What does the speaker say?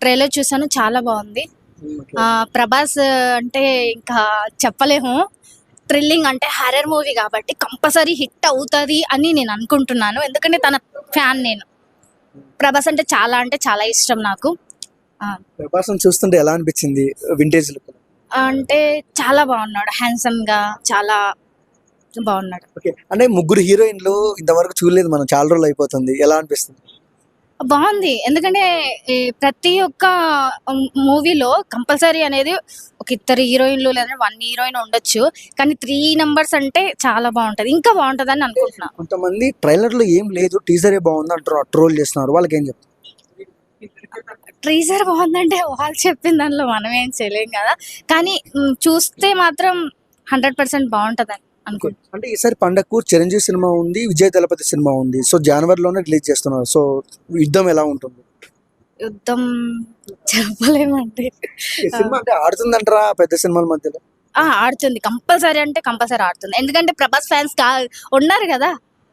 Trailer చూసాను, చాలా బాగుంది. ఓకే. ప్రభాస్ అంటే ఇంకా చెప్పలేము. థ్రిల్లింగ్ అంటే హారర్ మూవీ కాబట్టి కంపల్సరీ హిట్ అవుతుంది అని నేను అనుకుంటున్నాను. ఎందుకంటే తన ఫ్యాన్ నేను. ప్రభాస్ అంటే చాలా ఇష్టం నాకు. ఆ, ప్రభాసం చూస్తుంటే ఎలా అనిపించింది వింటేజ్ లుక్? అంటే చాలా బాగున్నాడు, హ్యాండ్సమ్ గా చాలా బాగున్నాడు. ఓకే. అంటే ముగ్గురు హీరోయిన్లు ఇంతవరకు చూడలేదు మనం, చాలా రోజులు అయిపోతుంది. ఎలా అనిపిస్తుంది? బాగుంది, ఎందుకంటే ఈ ప్రతి ఒక్క మూవీలో కంపల్సరీ అనేది ఒక ఇద్దరు హీరోయిన్లు లేదా 1 హీరోయిన్ ఉండొచ్చు, కానీ 3 నంబర్స్ అంటే చాలా బాగుంటది, ఇంకా బాగుంటది అని అనుకుంటున్నా. కొంతమంది ట్రైలర్ లో ఏం లేదు, టీజరే బాగుంది అంటారు, ట్రోల్ చేస్తున్నారు. వాళ్ళకి ఏం చెప్తారు? ట్రీజర్ బాగుందంటే వాళ్ళు చెప్పిన దానిలో మనం ఏం చేయలేం కదా, కానీ చూస్తే మాత్రం 100% బాగుంటది అని అనుకుంటున్నా. అంటే ఈసారి పండగకు చిరంజీవి సినిమా ఉంది, విజయ్ దళపతి సినిమా ఉంది. సో జనవరిలోనే రిలీజ్ చేస్తున్నారు. సో యుద్ధం ఎలా ఉంటుంది? యుద్ధం చెప్పలేమండి. ఈ సినిమా అంటే ఆడుతుందంటారా పెద్ద సినిమాల మధ్యలో? ఆడుతుంది, కంపల్సరీ అంటే కంపల్సరీ ఆడుతుంది, ఎందుకంటే ప్రభాస్ ఫ్యాన్స్ ఉన్నారు కదా,